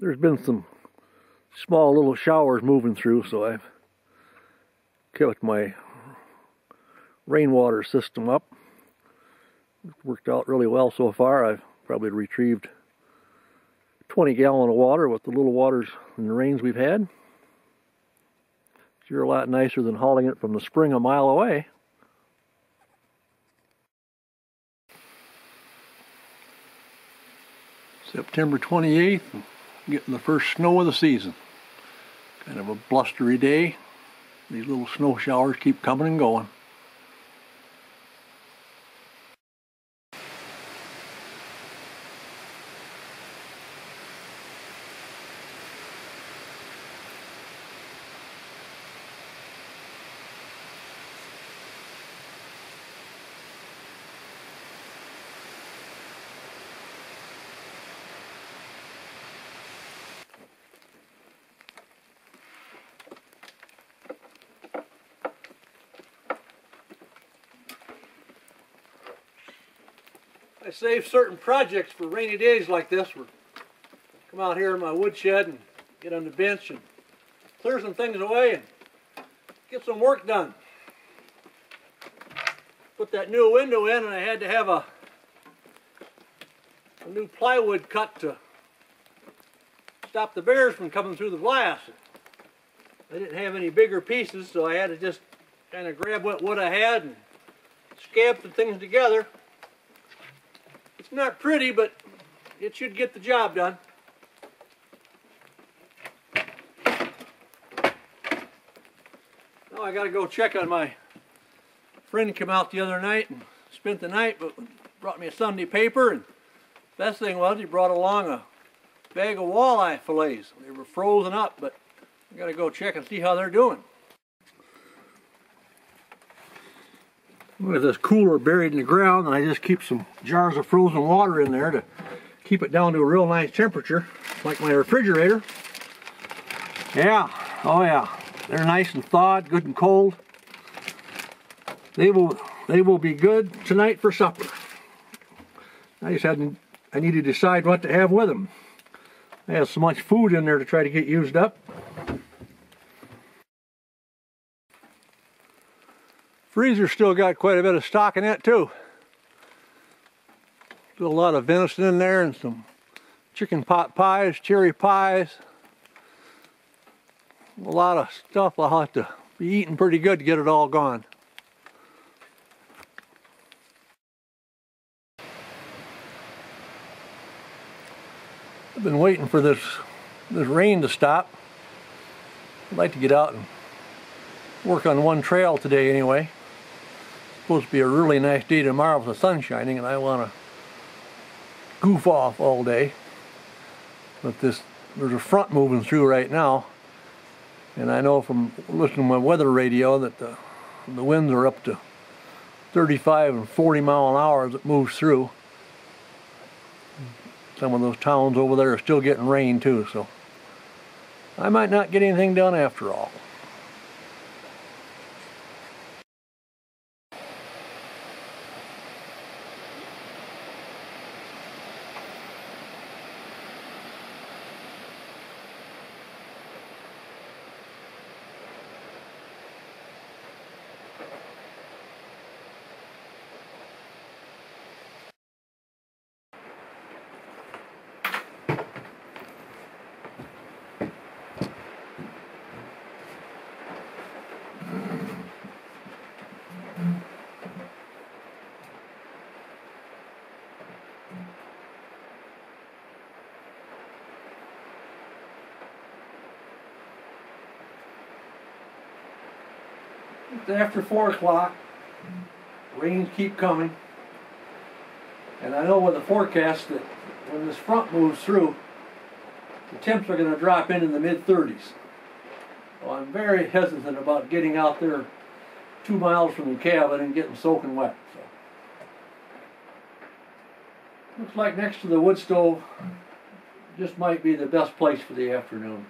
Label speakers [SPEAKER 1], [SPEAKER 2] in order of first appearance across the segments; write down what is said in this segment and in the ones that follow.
[SPEAKER 1] There's been some small little showers moving through, so I've kept my rainwater system up. It's worked out really well so far. I've probably retrieved 20 gallons of water with the little waters and the rains we've had. Sure a lot nicer than hauling it from the spring a mile away. September 28th, getting the first snow of the season. Kind of a blustery day. These little snow showers keep coming and going. I save certain projects for rainy days like this, where I come out here in my woodshed and get on the bench and clear some things away and get some work done. Put that new window in, and I had to have a new plywood cut to stop the bears from coming through the glass. I didn't have any bigger pieces, so I had to just kind of grab what wood I had and scab the things together. It's not pretty, but it should get the job done. Now I got to go check on my friend. Came out the other night and spent the night, but brought me a Sunday paper, and best thing was he brought along a bag of walleye fillets. They were frozen up, but I got to go check and see how they're doing. With this cooler buried in the ground, and I just keep some jars of frozen water in there to keep it down to a real nice temperature, like my refrigerator. Yeah, oh yeah, they're nice and thawed, good and cold. They will be good tonight for supper. I need to decide what to have with them. I have so much food in there to try to get used up. Freezer still got quite a bit of stock in it too. Still a lot of venison in there and some chicken pot pies, cherry pies. A lot of stuff I'll have to be eating pretty good to get it all gone. I've been waiting for this rain to stop. I'd like to get out and work on one trail today anyway. Supposed to be a really nice day tomorrow with the sun shining, and I want to goof off all day. But there's a front moving through right now, and I know from listening to my weather radio that the winds are up to 35 and 40 mile an hour as it moves through. Some of those towns over there are still getting rain too, so I might not get anything done after all. It's after 4 o'clock. Rains keep coming. And I know with the forecast that when this front moves through, the temps are going to drop into the mid-30s. So I'm very hesitant about getting out there 2 miles from the cabin and getting soaking wet. So. Looks like next to the wood stove just might be the best place for the afternoon.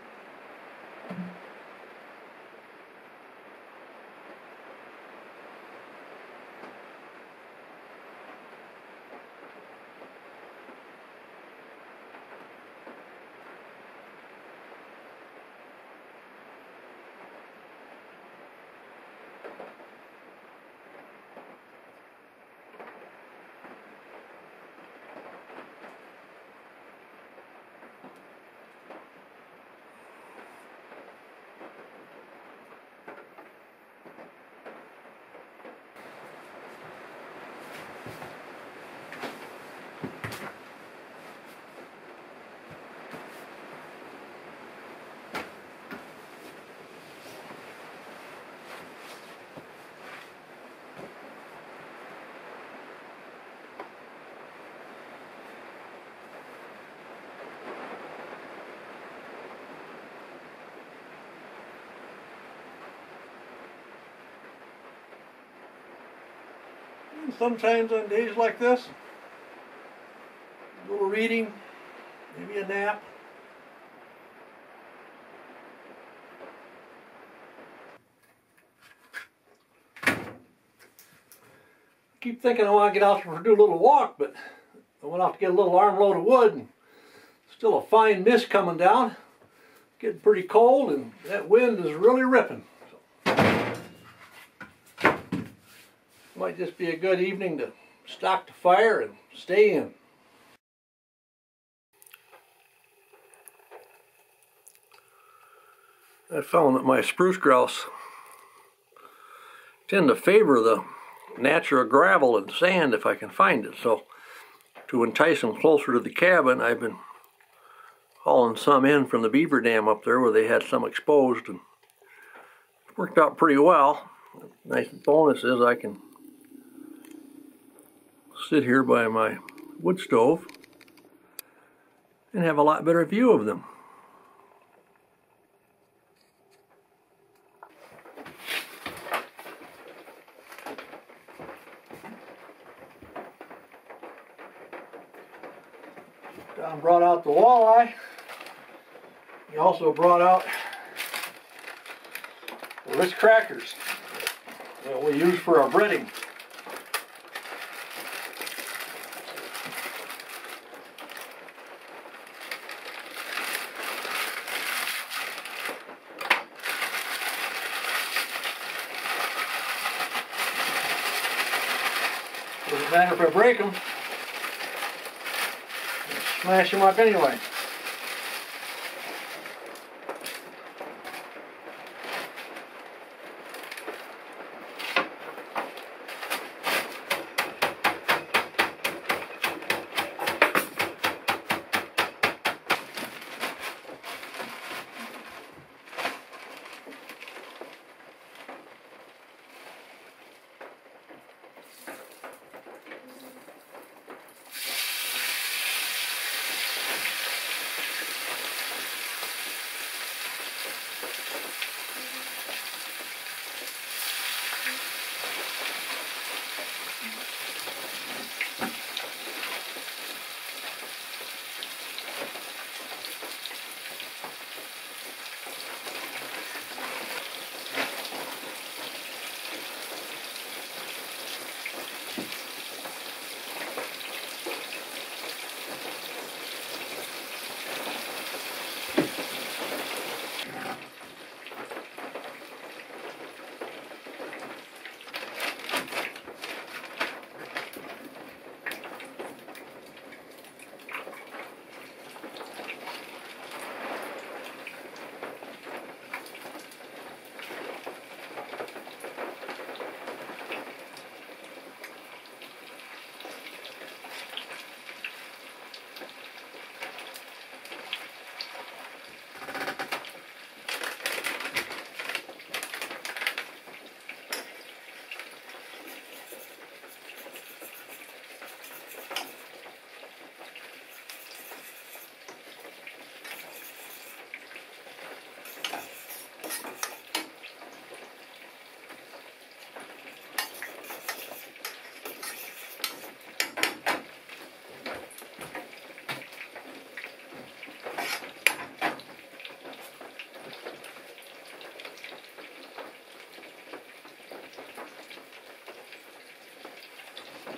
[SPEAKER 1] sometimes on days like this. A little reading, maybe a nap. I keep thinking I want to get out there and do a little walk, but I went off to get a little armload of wood, and still a fine mist coming down. Getting pretty cold, and that wind is really ripping. So, might just be a good evening to stock the fire and stay in. I found that my spruce grouse tend to favor the natural gravel and sand if I can find it. So to entice them closer to the cabin, I've been hauling some in from the beaver dam up there where they had some exposed, and it worked out pretty well. Nice bonus is I can sit here by my wood stove and have a lot better view of them. Don brought out the walleye. He also brought out the Ritz crackers that we use for our breading. Doesn't matter if I break them. Smash them up anyway.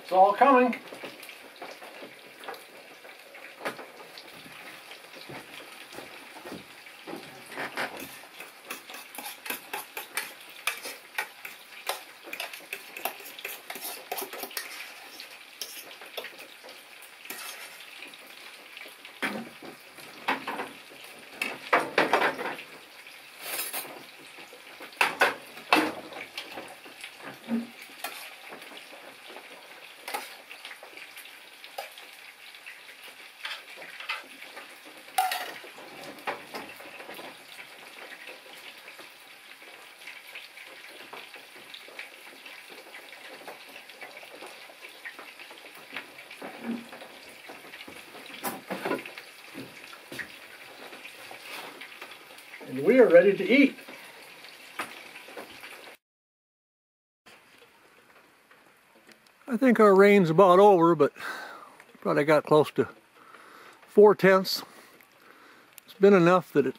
[SPEAKER 1] It's all coming. And we are ready to eat. I I think our rain's about over, but probably got close to 4/10. It's been enough that it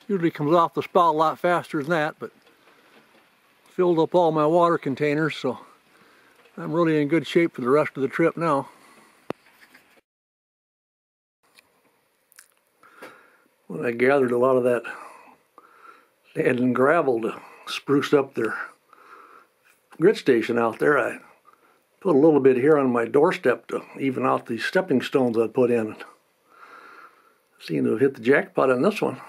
[SPEAKER 1] usually comes off the spout a lot faster than that, but filled up all my water containers, so I'm really in good shape for the rest of the trip now. When I gathered a lot of that sand and gravel to spruce up their grit station out there, I put a little bit here on my doorstep to even out these stepping stones I put in. Seem to have hit the jackpot on this one.